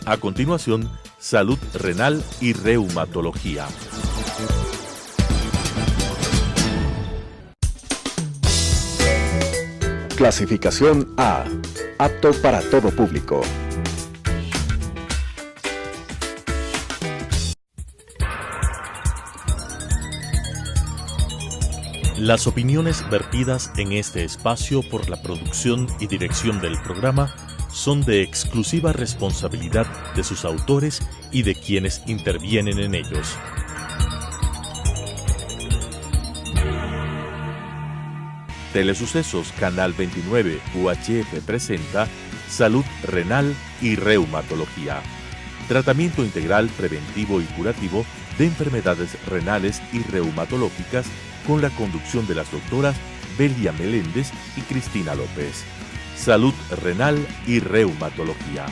A continuación, salud renal y reumatología. Clasificación A. Apto para todo público. Las opiniones vertidas en este espacio por la producción y dirección del programa son de exclusiva responsabilidad de sus autores y de quienes intervienen en ellos. Telesucesos Canal 29 UHF presenta Salud Renal y Reumatología. Tratamiento integral preventivo y curativo de enfermedades renales y reumatológicas con la conducción de las doctoras Belia Meléndez y Cristina López. Salud renal y reumatología.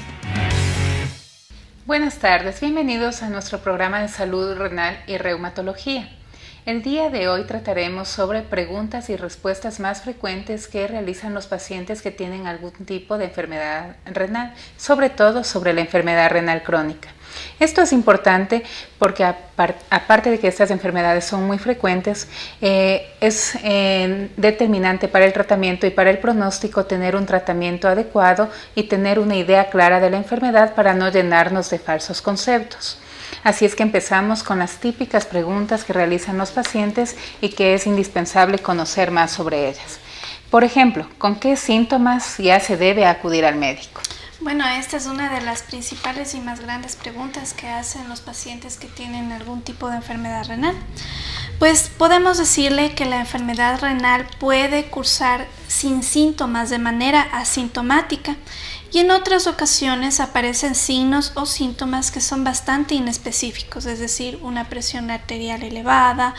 Buenas tardes, bienvenidos a nuestro programa de salud renal y reumatología. El día de hoy trataremos sobre preguntas y respuestas más frecuentes que realizan los pacientes que tienen algún tipo de enfermedad renal, sobre todo sobre la enfermedad renal crónica. Esto es importante porque aparte de que estas enfermedades son muy frecuentes, es determinante para el tratamiento y para el pronóstico tener un tratamiento adecuado y tener una idea clara de la enfermedad para no llenarnos de falsos conceptos. Así es que empezamos con las típicas preguntas que realizan los pacientes y que es indispensable conocer más sobre ellas. Por ejemplo, ¿con qué síntomas ya se debe acudir al médico? Bueno, esta es una de las principales y más grandes preguntas que hacen los pacientes que tienen algún tipo de enfermedad renal. Pues podemos decirle que la enfermedad renal puede cursar sin síntomas de manera asintomática y en otras ocasiones aparecen signos o síntomas que son bastante inespecíficos, es decir, una presión arterial elevada,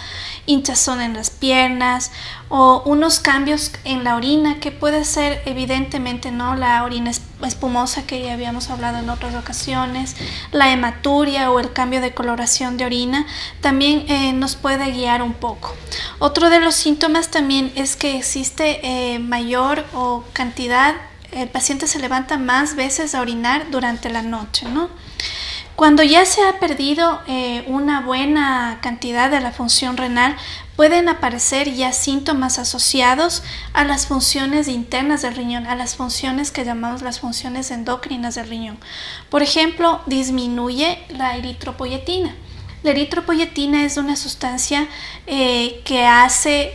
hinchazón en las piernas o unos cambios en la orina que puede ser evidentemente no la orina espumosa que ya habíamos hablado en otras ocasiones, la hematuria o el cambio de coloración de orina también nos puede guiar un poco. Otro de los síntomas también es que existe mayor o cantidad, el paciente se levanta más veces a orinar durante la noche, ¿no? Cuando ya se ha perdido una buena cantidad de la función renal, pueden aparecer ya síntomas asociados a las funciones internas del riñón, a las funciones que llamamos las funciones endocrinas del riñón. Por ejemplo, disminuye la eritropoyetina. La eritropoyetina es una sustancia que hace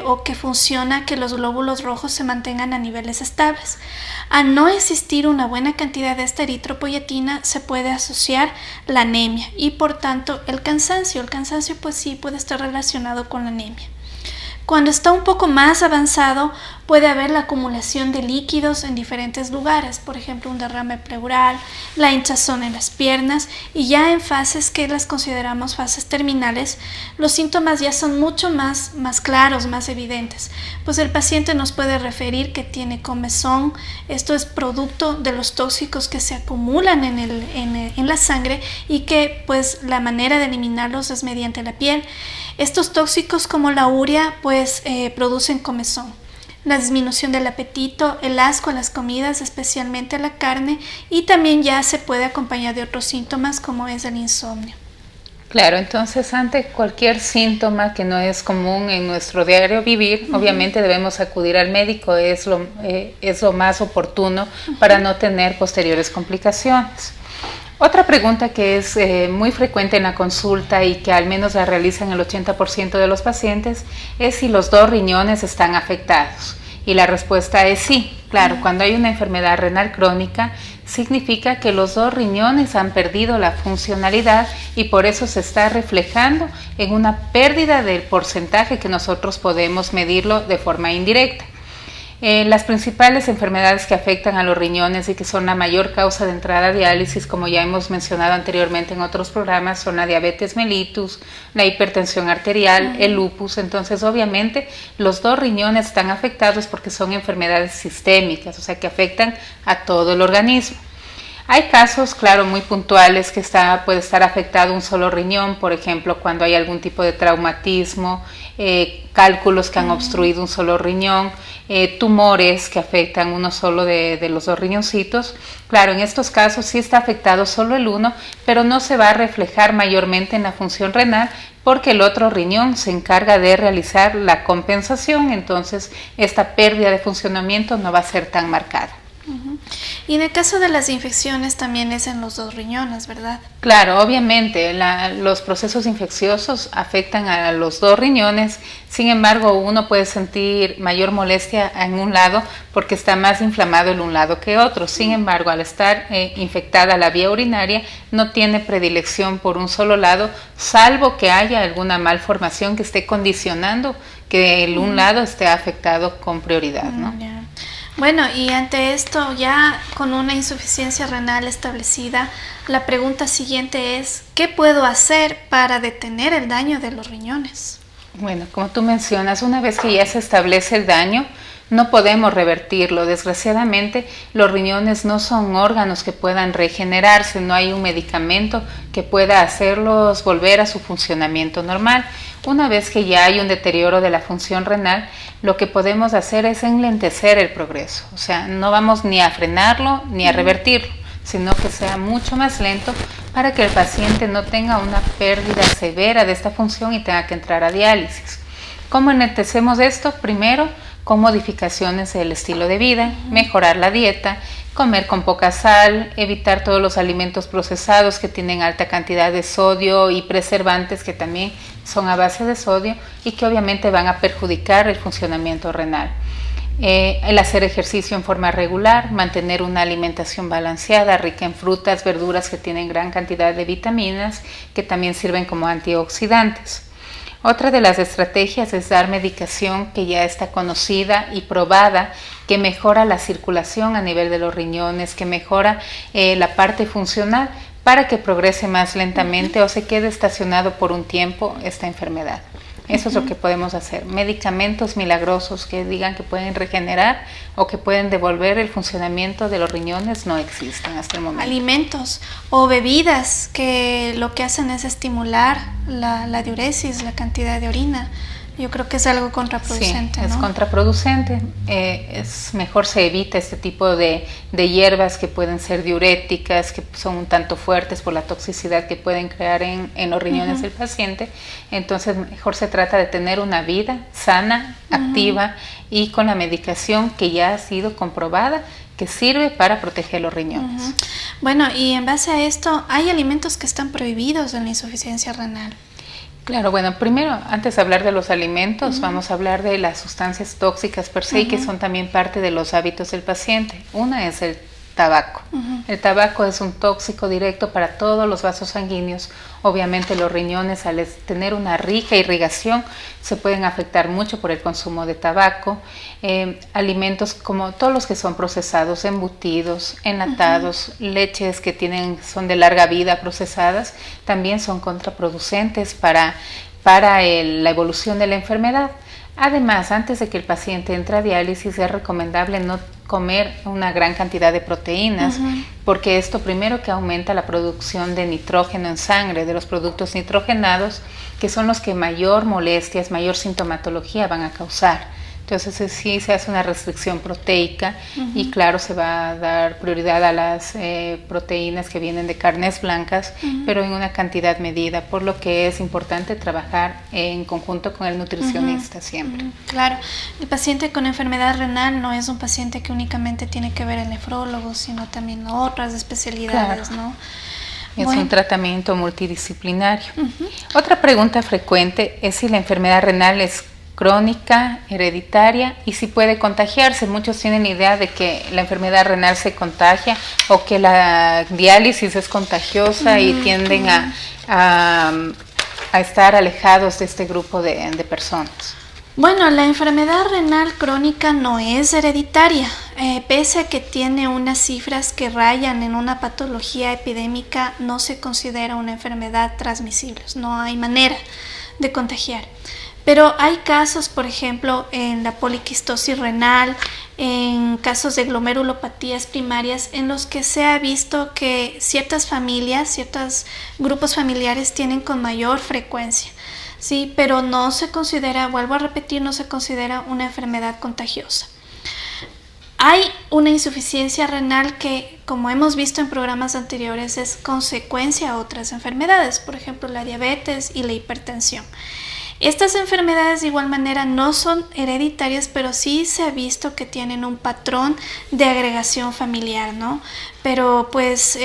o que funciona que los glóbulos rojos se mantengan a niveles estables. Al no existir una buena cantidad de esta eritropoyetina, se puede asociar la anemia y por tanto el cansancio. El cansancio pues sí puede estar relacionado con la anemia. Cuando está un poco más avanzado, puede haber la acumulación de líquidos en diferentes lugares, por ejemplo, un derrame pleural, la hinchazón en las piernas y ya en fases que las consideramos fases terminales, los síntomas ya son mucho más claros, más evidentes. Pues el paciente nos puede referir que tiene comezón, esto es producto de los tóxicos que se acumulan en la sangre y que pues la manera de eliminarlos es mediante la piel. Estos tóxicos como la urea pues producen comezón. La disminución del apetito, el asco a las comidas, especialmente a la carne, y también ya se puede acompañar de otros síntomas como es el insomnio. Claro, entonces ante cualquier síntoma que no es común en nuestro diario vivir, obviamente debemos acudir al médico, es lo más oportuno para no tener posteriores complicaciones. Otra pregunta que es muy frecuente en la consulta y que al menos la realizan el 80% de los pacientes es si los dos riñones están afectados. Y la respuesta es sí. Claro, cuando hay una enfermedad renal crónica, significa que los dos riñones han perdido la funcionalidad y por eso se está reflejando en una pérdida del porcentaje que nosotros podemos medirlo de forma indirecta. Las principales enfermedades que afectan a los riñones y que son la mayor causa de entrada a diálisis, como ya hemos mencionado anteriormente en otros programas, son la diabetes mellitus, la hipertensión arterial, el lupus. Entonces, obviamente, los dos riñones están afectados porque son enfermedades sistémicas, o sea, que afectan a todo el organismo. Hay casos, claro, muy puntuales que puede estar afectado un solo riñón, por ejemplo, cuando hay algún tipo de traumatismo, cálculos que han obstruido un solo riñón, tumores que afectan uno solo de los dos riñoncitos. Claro, en estos casos sí está afectado solo el uno, pero no se va a reflejar mayormente en la función renal porque el otro riñón se encarga de realizar la compensación, entonces esta pérdida de funcionamiento no va a ser tan marcada. Y en el caso de las infecciones también es en los dos riñones, ¿verdad? Claro, obviamente los procesos infecciosos afectan a los dos riñones, sin embargo uno puede sentir mayor molestia en un lado porque está más inflamado el un lado que otro, sin embargo al estar infectada la vía urinaria no tiene predilección por un solo lado, salvo que haya alguna malformación que esté condicionando que el un lado esté afectado con prioridad, ¿no? Bueno, y ante esto, ya con una insuficiencia renal establecida, la pregunta siguiente es, ¿qué puedo hacer para detener el daño de los riñones? Bueno, como tú mencionas, una vez que ya se establece el daño, no podemos revertirlo. Desgraciadamente, los riñones no son órganos que puedan regenerarse, no hay un medicamento que pueda hacerlos volver a su funcionamiento normal. Una vez que ya hay un deterioro de la función renal, lo que podemos hacer es enlentecer el progreso. O sea, no vamos ni a frenarlo ni a revertirlo, sino que sea mucho más lento para que el paciente no tenga una pérdida severa de esta función y tenga que entrar a diálisis. ¿Cómo enlentecemos esto? Primero, con modificaciones del estilo de vida, mejorar la dieta, comer con poca sal, evitar todos los alimentos procesados que tienen alta cantidad de sodio y preservantes que también son a base de sodio y que obviamente van a perjudicar el funcionamiento renal. El hacer ejercicio en forma regular, mantener una alimentación balanceada, rica en frutas, verduras que tienen gran cantidad de vitaminas que también sirven como antioxidantes. Otra de las estrategias es dar medicación que ya está conocida y probada, que mejora la circulación a nivel de los riñones, que mejora la parte funcional para que progrese más lentamente o se quede estacionado por un tiempo esta enfermedad. Eso es lo que podemos hacer. Medicamentos milagrosos que digan que pueden regenerar o que pueden devolver el funcionamiento de los riñones no existen hasta el momento. Alimentos o bebidas que lo que hacen es estimular la diuresis, la cantidad de orina. Yo creo que es algo contraproducente, sí, ¿no? Es contraproducente. Es mejor se evita este tipo de hierbas que pueden ser diuréticas, que son un tanto fuertes por la toxicidad que pueden crear en los riñones del paciente. Entonces, mejor se trata de tener una vida sana, activa y con la medicación que ya ha sido comprobada que sirve para proteger los riñones. Bueno, y en base a esto, ¿hay alimentos que están prohibidos en la insuficiencia renal? Claro, bueno, primero, antes de hablar de los alimentos, vamos a hablar de las sustancias tóxicas per se, que son también parte de los hábitos del paciente. Una es el tabaco. El tabaco es un tóxico directo para todos los vasos sanguíneos. Obviamente los riñones, al tener una rica irrigación, se pueden afectar mucho por el consumo de tabaco. Alimentos como todos los que son procesados, embutidos, enlatados, leches que son de larga vida procesadas, también son contraproducentes para la evolución de la enfermedad. Además, antes de que el paciente entre a diálisis, es recomendable no comer una gran cantidad de proteínas, porque esto primero que aumenta la producción de nitrógeno en sangre, de los productos nitrogenados, que son los que mayor molestias, mayor sintomatología van a causar. Entonces sí se hace una restricción proteica y claro, se va a dar prioridad a las proteínas que vienen de carnes blancas, pero en una cantidad medida, por lo que es importante trabajar en conjunto con el nutricionista siempre. Claro, el paciente con enfermedad renal no es un paciente que únicamente tiene que ver el nefrólogo, sino también otras especialidades, claro, ¿no? Es un tratamiento multidisciplinario. Otra pregunta frecuente es si la enfermedad renal es crónica, hereditaria y si puede contagiarse. Muchos tienen idea de que la enfermedad renal se contagia o que la diálisis es contagiosa y tienden a estar alejados de este grupo de personas. Bueno, la enfermedad renal crónica no es hereditaria, pese a que tiene unas cifras que rayan en una patología epidémica, no se considera una enfermedad transmisible, no hay manera de contagiar. Pero hay casos, por ejemplo, en la poliquistosis renal, en casos de glomerulopatías primarias, en los que se ha visto que ciertas familias, ciertos grupos familiares tienen con mayor frecuencia, ¿sí? Pero no se considera, vuelvo a repetir, no se considera una enfermedad contagiosa. Hay una insuficiencia renal que, como hemos visto en programas anteriores, es consecuencia a otras enfermedades, por ejemplo, la diabetes y la hipertensión. Estas enfermedades de igual manera no son hereditarias, pero sí se ha visto que tienen un patrón de agregación familiar, ¿no? Pero pues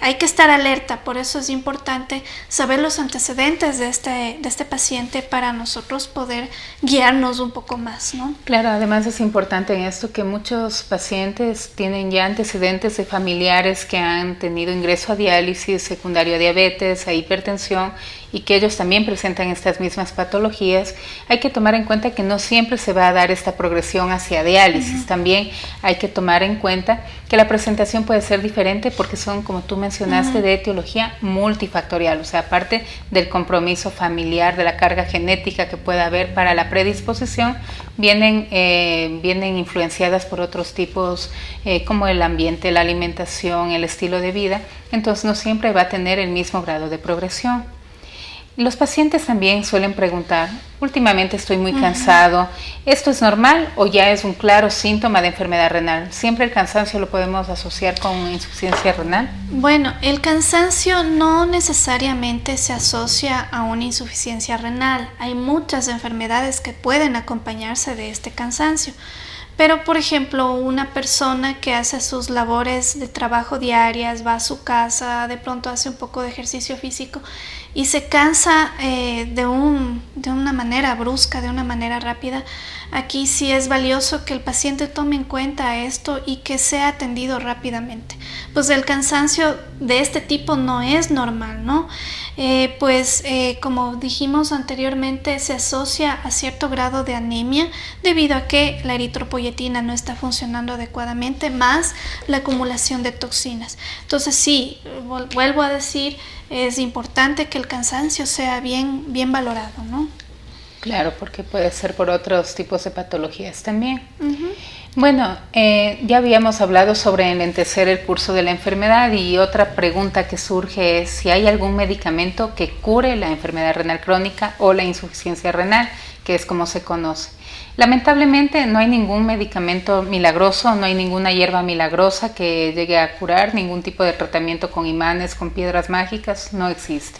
hay que estar alerta, por eso es importante saber los antecedentes de este paciente para nosotros poder guiarnos un poco más, ¿no? Claro, además es importante en esto que muchos pacientes tienen ya antecedentes de familiares que han tenido ingreso a diálisis, secundario a diabetes, a hipertensión, y que ellos también presentan estas mismas patologías. Hay que tomar en cuenta que no siempre se va a dar esta progresión hacia diálisis. También hay que tomar en cuenta que la presentación puede ser diferente porque son, como tú mencionaste, de etiología multifactorial, o sea, aparte del compromiso familiar, de la carga genética que pueda haber para la predisposición, vienen influenciadas por otros tipos como el ambiente, la alimentación, el estilo de vida. Entonces no siempre va a tener el mismo grado de progresión. Los pacientes también suelen preguntar, últimamente estoy muy cansado, ¿esto es normal o ya es un claro síntoma de enfermedad renal? ¿Siempre el cansancio lo podemos asociar con insuficiencia renal? Bueno, el cansancio no necesariamente se asocia a una insuficiencia renal. Hay muchas enfermedades que pueden acompañarse de este cansancio. Pero, por ejemplo, una persona que hace sus labores de trabajo diarias, va a su casa, de pronto hace un poco de ejercicio físico y se cansa de una manera brusca, de una manera rápida, aquí sí es valioso que el paciente tome en cuenta esto y que sea atendido rápidamente. Pues el cansancio de este tipo no es normal, ¿no? Como dijimos anteriormente, se asocia a cierto grado de anemia debido a que la eritropoyetina no está funcionando adecuadamente, más la acumulación de toxinas. Entonces sí, vuelvo a decir, es importante que el cansancio sea bien valorado, ¿no? Claro, porque puede ser por otros tipos de patologías también. Bueno, ya habíamos hablado sobre enlentecer el curso de la enfermedad, y otra pregunta que surge es si hay algún medicamento que cure la enfermedad renal crónica o la insuficiencia renal, que es como se conoce. Lamentablemente no hay ningún medicamento milagroso, no hay ninguna hierba milagrosa que llegue a curar, ningún tipo de tratamiento con imanes, con piedras mágicas, no existe.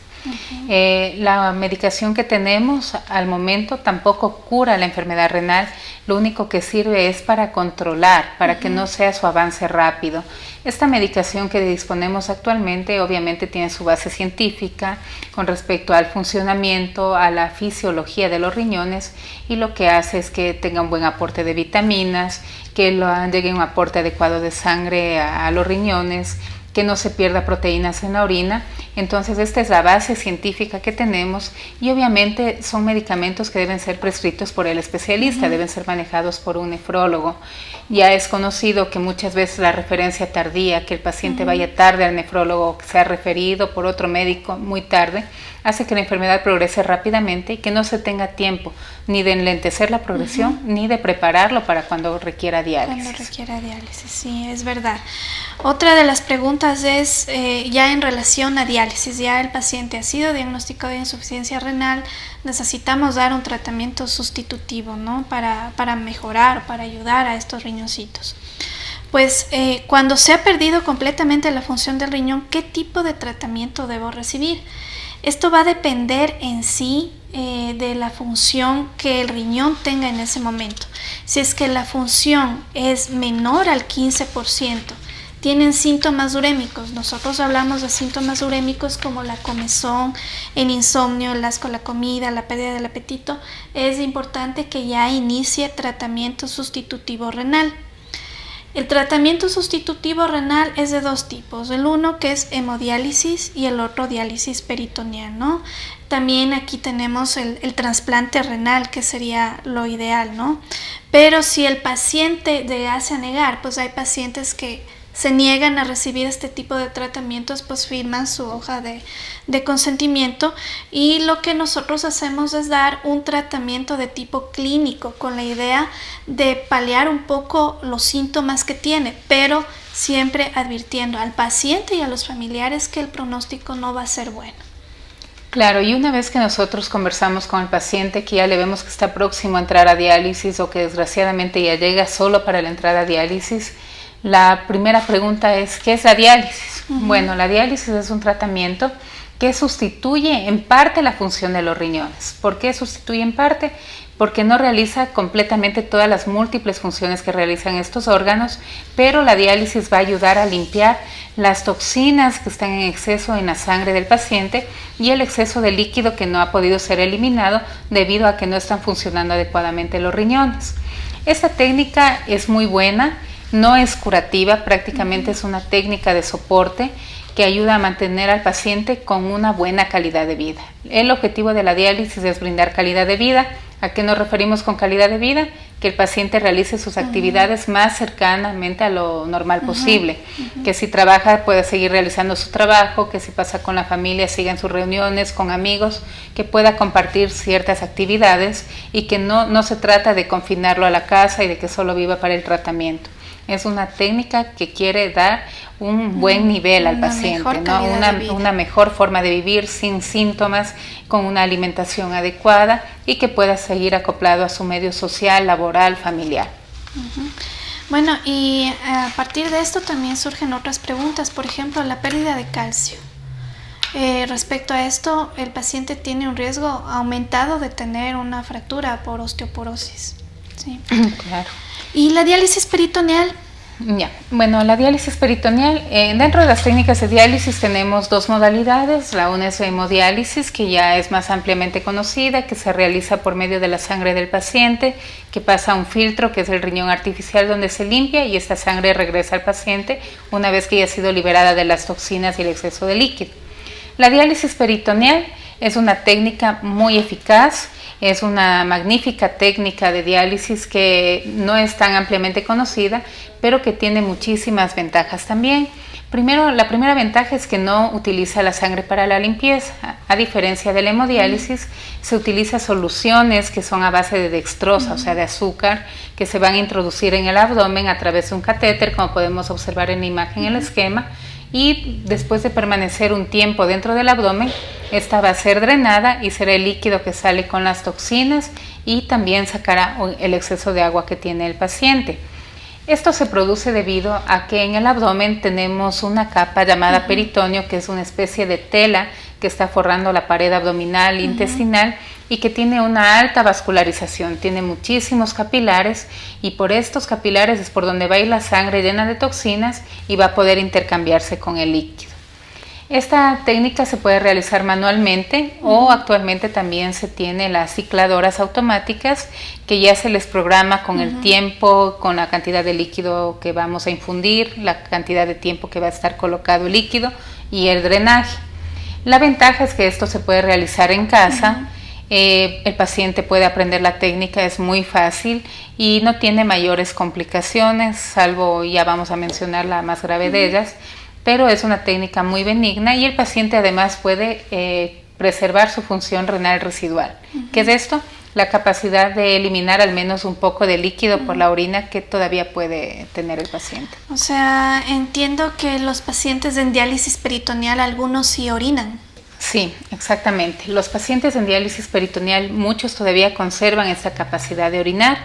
La medicación que tenemos al momento tampoco cura la enfermedad renal, lo único que sirve es para controlar, para que no sea su avance rápido. Esta medicación que disponemos actualmente obviamente tiene su base científica con respecto al funcionamiento, a la fisiología de los riñones, y lo que hace es que tenga un buen aporte de vitaminas, que llegue un aporte adecuado de sangre a los riñones, que no se pierda proteínas en la orina. Entonces esta es la base científica que tenemos, y obviamente son medicamentos que deben ser prescritos por el especialista, deben ser manejados por un nefrólogo. Ya es conocido que muchas veces la referencia tardía, que el paciente vaya tarde al nefrólogo, que sea referido por otro médico muy tarde, hace que la enfermedad progrese rápidamente y que no se tenga tiempo ni de enlentecer la progresión ni de prepararlo para cuando requiera diálisis. Cuando requiera diálisis, sí, es verdad. Otra de las preguntas es ya en relación a diálisis. Ya el paciente ha sido diagnosticado de insuficiencia renal, necesitamos dar un tratamiento sustitutivo, ¿no? Para mejorar, para ayudar a estos riñoncitos. Pues cuando se ha perdido completamente la función del riñón, ¿qué tipo de tratamiento debo recibir? Esto va a depender en sí de la función que el riñón tenga en ese momento. Si es que la función es menor al 15%, tienen síntomas urémicos. Nosotros hablamos de síntomas urémicos como la comezón, el insomnio, el asco a la comida, la pérdida del apetito. Es importante que ya inicie tratamiento sustitutivo renal. El tratamiento sustitutivo renal es de dos tipos, el uno que es hemodiálisis y el otro diálisis peritoneal, ¿no? También aquí tenemos el trasplante renal, que sería lo ideal, ¿no? Pero si el paciente llegase a negar, pues hay pacientes que se niegan a recibir este tipo de tratamientos, pues firman su hoja de consentimiento, y lo que nosotros hacemos es dar un tratamiento de tipo clínico con la idea de paliar un poco los síntomas que tiene, pero siempre advirtiendo al paciente y a los familiares que el pronóstico no va a ser bueno. Claro, y una vez que nosotros conversamos con el paciente que ya le vemos que está próximo a entrar a diálisis o que desgraciadamente ya llega solo para la entrada a diálisis, la primera pregunta es, ¿qué es la diálisis? Bueno, la diálisis es un tratamiento que sustituye en parte la función de los riñones. ¿Por qué sustituye en parte? Porque no realiza completamente todas las múltiples funciones que realizan estos órganos, pero la diálisis va a ayudar a limpiar las toxinas que están en exceso en la sangre del paciente y el exceso de líquido que no ha podido ser eliminado debido a que no están funcionando adecuadamente los riñones. Esta técnica es muy buena, no es curativa, prácticamente es una técnica de soporte que ayuda a mantener al paciente con una buena calidad de vida. El objetivo de la diálisis es brindar calidad de vida. ¿A qué nos referimos con calidad de vida? Que el paciente realice sus actividades más cercanamente a lo normal posible. Que si trabaja pueda seguir realizando su trabajo, que si pasa con la familia siga en sus reuniones, con amigos, que pueda compartir ciertas actividades y que no se trata de confinarlo a la casa y de que solo viva para el tratamiento. Es una técnica que quiere dar un buen nivel al paciente, ¿no? Una mejor forma de vivir sin síntomas, con una alimentación adecuada y que pueda seguir acoplado a su medio social, laboral, familiar. Bueno, y a partir de esto también surgen otras preguntas, por ejemplo, la pérdida de calcio. Respecto a esto, el paciente tiene un riesgo aumentado de tener una fractura por osteoporosis. ¿Sí? Claro. ¿Y la diálisis peritoneal? Ya, bueno, la diálisis peritoneal, dentro de las técnicas de diálisis tenemos dos modalidades. La una es la hemodiálisis, que ya es más ampliamente conocida, que se realiza por medio de la sangre del paciente, que pasa a un filtro que es el riñón artificial donde se limpia y esta sangre regresa al paciente una vez que ya ha sido liberada de las toxinas y el exceso de líquido. La diálisis peritoneal es una técnica muy eficaz. Es una magnífica técnica de diálisis que no es tan ampliamente conocida, pero que tiene muchísimas ventajas también. Primero, la primera ventaja es que no utiliza la sangre para la limpieza. A diferencia de la hemodiálisis, se utiliza soluciones que son a base de dextrosa, o sea, de azúcar, que se van a introducir en el abdomen a través de un catéter, como podemos observar en la imagen en el esquema. Y después de permanecer un tiempo dentro del abdomen, esta va a ser drenada y será el líquido que sale con las toxinas y también sacará el exceso de agua que tiene el paciente. Esto se produce debido a que en el abdomen tenemos una capa llamada peritoneo, que es una especie de tela que está forrando la pared abdominal e intestinal y que tiene una alta vascularización, tiene muchísimos capilares y por estos capilares es por donde va a ir la sangre llena de toxinas y va a poder intercambiarse con el líquido. Esta técnica se puede realizar manualmente o actualmente también se tiene las cicladoras automáticas que ya se les programa con el tiempo, con la cantidad de líquido que vamos a infundir, la cantidad de tiempo que va a estar colocado el líquido y el drenaje. La ventaja es que esto se puede realizar en casa. El paciente puede aprender la técnica, es muy fácil y no tiene mayores complicaciones, salvo ya vamos a mencionar la más grave de ellas, pero es una técnica muy benigna y el paciente además puede preservar su función renal residual. ¿Qué es esto? La capacidad de eliminar al menos un poco de líquido por la orina que todavía puede tener el paciente. O sea, entiendo que los pacientes en diálisis peritoneal, algunos sí orinan. Sí, exactamente. Los pacientes en diálisis peritoneal, muchos todavía conservan esta capacidad de orinar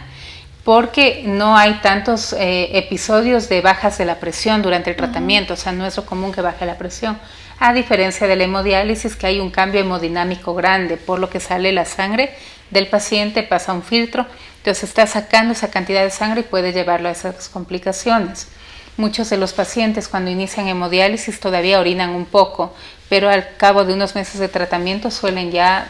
porque no hay tantos episodios de bajas de la presión durante el tratamiento, o sea, no es lo común que baje la presión, a diferencia de la hemodiálisis que hay un cambio hemodinámico grande, por lo que sale la sangre del paciente, pasa a un filtro, entonces está sacando esa cantidad de sangre y puede llevarlo a esas complicaciones. Muchos de los pacientes cuando inician hemodiálisis todavía orinan un poco, pero al cabo de unos meses de tratamiento suelen ya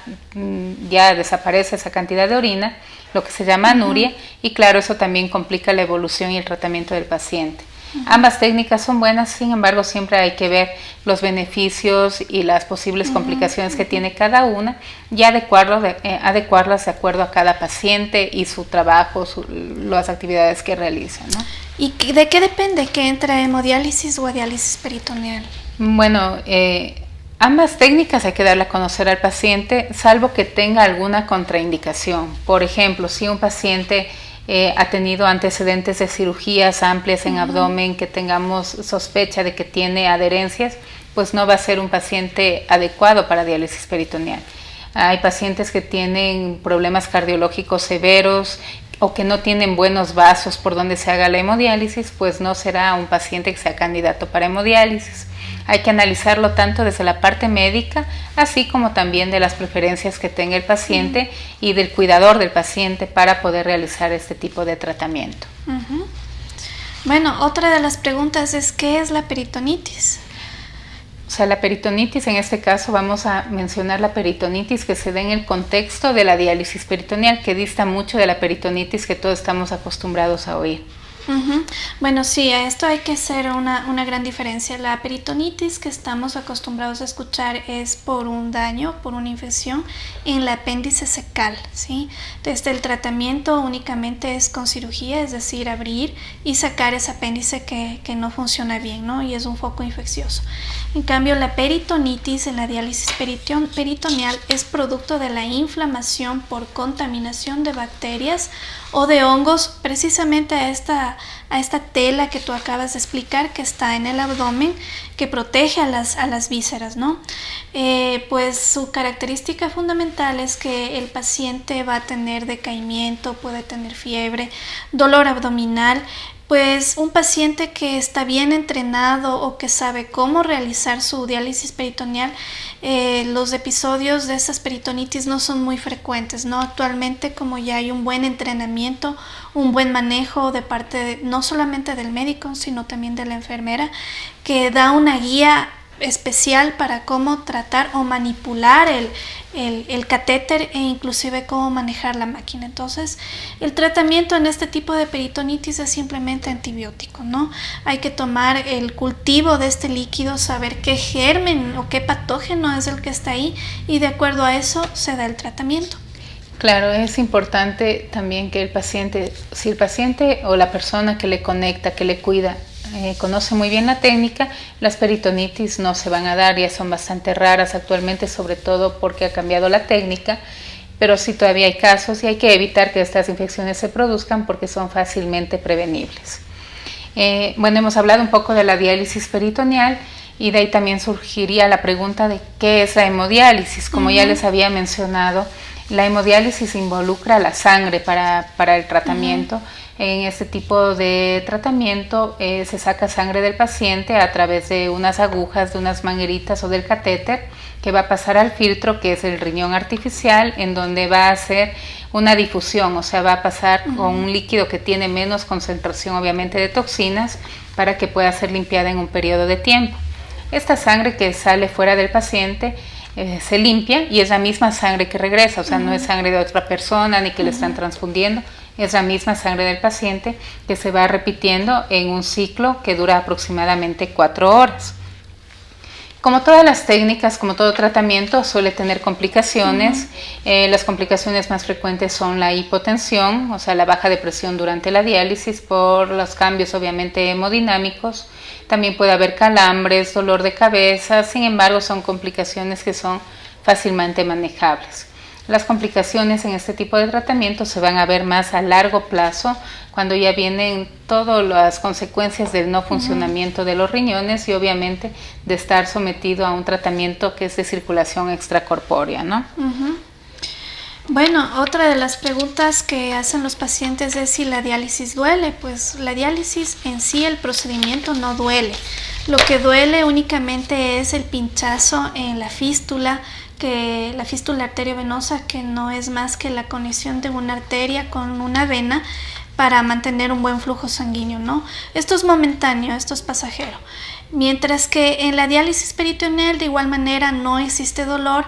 desaparece esa cantidad de orina, lo que se llama anuria, y claro, eso también complica la evolución y el tratamiento del paciente. Ambas técnicas son buenas, sin embargo siempre hay que ver los beneficios y las posibles complicaciones que tiene cada una y adecuarlas de acuerdo a cada paciente y su trabajo, las actividades que realiza, ¿no? ¿Y de qué depende que entre a hemodiálisis o a diálisis peritoneal? Bueno, ambas técnicas hay que darle a conocer al paciente, salvo que tenga alguna contraindicación. Por ejemplo, si un paciente ha tenido antecedentes de cirugías amplias en abdomen, que tengamos sospecha de que tiene adherencias, pues no va a ser un paciente adecuado para diálisis peritoneal. Hay pacientes que tienen problemas cardiológicos severos o que no tienen buenos vasos por donde se haga la hemodiálisis, pues no será un paciente que sea candidato para hemodiálisis. Hay que analizarlo tanto desde la parte médica, así como también de las preferencias que tenga el paciente y del cuidador del paciente para poder realizar este tipo de tratamiento. Bueno, otra de las preguntas es ¿qué es la peritonitis? O sea, la peritonitis, en este caso vamos a mencionar la peritonitis que se da en el contexto de la diálisis peritoneal, que dista mucho de la peritonitis que todos estamos acostumbrados a oír. Bueno, sí, a esto hay que hacer una gran diferencia. La peritonitis que estamos acostumbrados a escuchar es por un daño, por una infección en el apéndice secal, ¿sí? Desde el tratamiento únicamente es con cirugía, es decir, abrir y sacar ese apéndice que no funciona bien, ¿no? Y es un foco infeccioso. En cambio, la peritonitis en la diálisis peritoneal es producto de la inflamación por contaminación de bacterias o de hongos, precisamente a esta tela que tú acabas de explicar, que está en el abdomen, que protege a las vísceras, ¿no? Pues su característica fundamental es que el paciente va a tener decaimiento, puede tener fiebre, dolor abdominal. Pues un paciente que está bien entrenado o que sabe cómo realizar su diálisis peritoneal, los episodios de esas peritonitis no son muy frecuentes, ¿no? Actualmente, como ya hay un buen entrenamiento, un buen manejo de parte no solamente del médico, sino también de la enfermera, que da una guía especial para cómo tratar o manipular el catéter e inclusive cómo manejar la máquina. Entonces, el tratamiento en este tipo de peritonitis es simplemente antibiótico, ¿no? Hay que tomar el cultivo de este líquido, saber qué germen o qué patógeno es el que está ahí y de acuerdo a eso se da el tratamiento. Claro, es importante también que el paciente, si el paciente o la persona que le conecta, que le cuida, conoce muy bien la técnica, las peritonitis no se van a dar, ya son bastante raras actualmente, sobre todo porque ha cambiado la técnica, pero sí todavía hay casos y hay que evitar que estas infecciones se produzcan porque son fácilmente prevenibles. Bueno, hemos hablado un poco de la diálisis peritoneal y de ahí también surgiría la pregunta de qué es la hemodiálisis. Como ya les había mencionado, la hemodiálisis involucra la sangre para el tratamiento. En este tipo de tratamiento se saca sangre del paciente a través de unas agujas, de unas mangueritas o del catéter que va a pasar al filtro, que es el riñón artificial, en donde va a hacer una difusión, o sea, va a pasar con un líquido que tiene menos concentración obviamente de toxinas para que pueda ser limpiada en un periodo de tiempo. Esta sangre que sale fuera del paciente se limpia y es la misma sangre que regresa, o sea, no es sangre de otra persona ni que le están transfundiendo, es la misma sangre del paciente que se va repitiendo en un ciclo que dura aproximadamente 4 horas. Como todas las técnicas, como todo tratamiento, suele tener complicaciones. Las complicaciones más frecuentes son la hipotensión, o sea, la baja de presión durante la diálisis por los cambios obviamente hemodinámicos. También puede haber calambres, dolor de cabeza, sin embargo son complicaciones que son fácilmente manejables. Las complicaciones en este tipo de tratamiento se van a ver más a largo plazo, cuando ya vienen todas las consecuencias del no funcionamiento de los riñones y obviamente de estar sometido a un tratamiento que es de circulación extracorpórea, ¿no? Bueno, otra de las preguntas que hacen los pacientes es si la diálisis duele. Pues la diálisis en sí, el procedimiento no duele. Lo que duele únicamente es el pinchazo en la fístula, que la fístula arteriovenosa, que no es más que la conexión de una arteria con una vena para mantener un buen flujo sanguíneo, ¿no? Esto es momentáneo, esto es pasajero. Mientras que en la diálisis peritoneal de igual manera no existe dolor,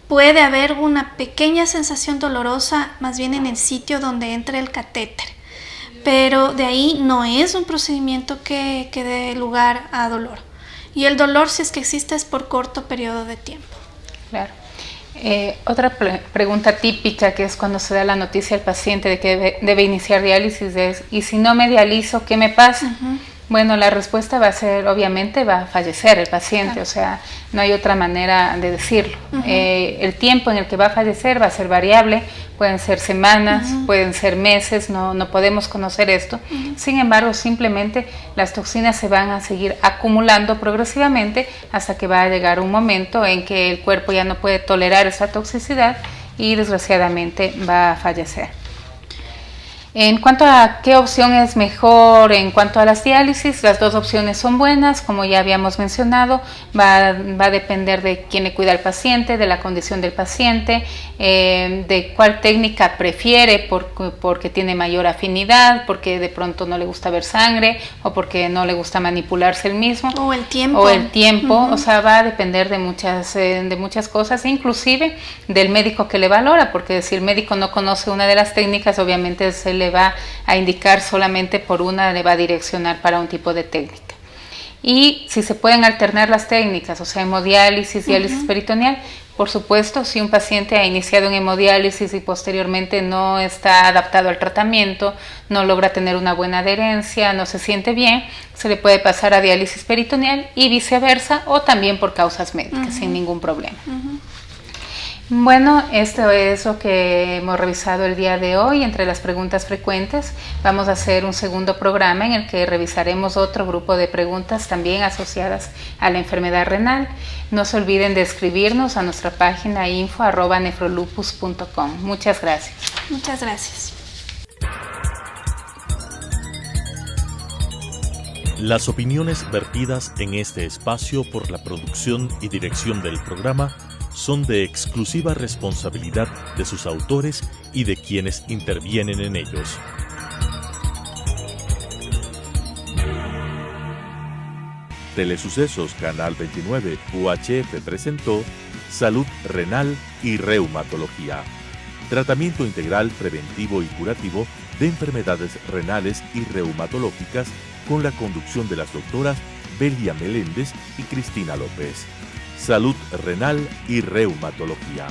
puede haber una pequeña sensación dolorosa más bien en el sitio donde entra el catéter. pero de ahí no es un procedimiento que dé lugar a dolor. Y el dolor, si es que existe, es por corto periodo de tiempo. Claro. Otra pregunta típica, que es cuando se da la noticia al paciente de que debe iniciar diálisis, es: ¿y si no me dializo, qué me pasa? Bueno, la respuesta va a ser, obviamente, va a fallecer el paciente, o sea, no hay otra manera de decirlo. El tiempo en el que va a fallecer va a ser variable, pueden ser semanas, pueden ser meses, no podemos conocer esto. Sin embargo, simplemente las toxinas se van a seguir acumulando progresivamente hasta que va a llegar un momento en que el cuerpo ya no puede tolerar esa toxicidad y desgraciadamente va a fallecer. En cuanto a qué opción es mejor en cuanto a las diálisis, las dos opciones son buenas, como ya habíamos mencionado, va a depender de quién le cuida al paciente, de la condición del paciente, de cuál técnica prefiere porque tiene mayor afinidad, porque de pronto no le gusta ver sangre o porque no le gusta manipularse el mismo. O el tiempo. O sea, va a depender de muchas cosas, inclusive del médico que le valora, porque si el médico no conoce una de las técnicas, obviamente se le va a indicar solamente por una, le va a direccionar para un tipo de técnica. Y si se pueden alternar las técnicas, o sea, hemodiálisis, diálisis peritoneal, por supuesto, si un paciente ha iniciado en hemodiálisis y posteriormente no está adaptado al tratamiento, no logra tener una buena adherencia, no se siente bien, se le puede pasar a diálisis peritoneal y viceversa, o también por causas médicas, sin ningún problema. Bueno, esto es lo que hemos revisado el día de hoy entre las preguntas frecuentes. Vamos a hacer un segundo programa en el que revisaremos otro grupo de preguntas también asociadas a la enfermedad renal. No se olviden de escribirnos a nuestra página info@nefrolupus.com. Muchas gracias. Muchas gracias. Las opiniones vertidas en este espacio por la producción y dirección del programa son de exclusiva responsabilidad de sus autores y de quienes intervienen en ellos. Telesucesos Canal 29 UHF presentó Salud Renal y Reumatología. Tratamiento integral preventivo y curativo de enfermedades renales y reumatológicas con la conducción de las doctoras Belia Meléndez y Cristina López. Salud Renal y Reumatología.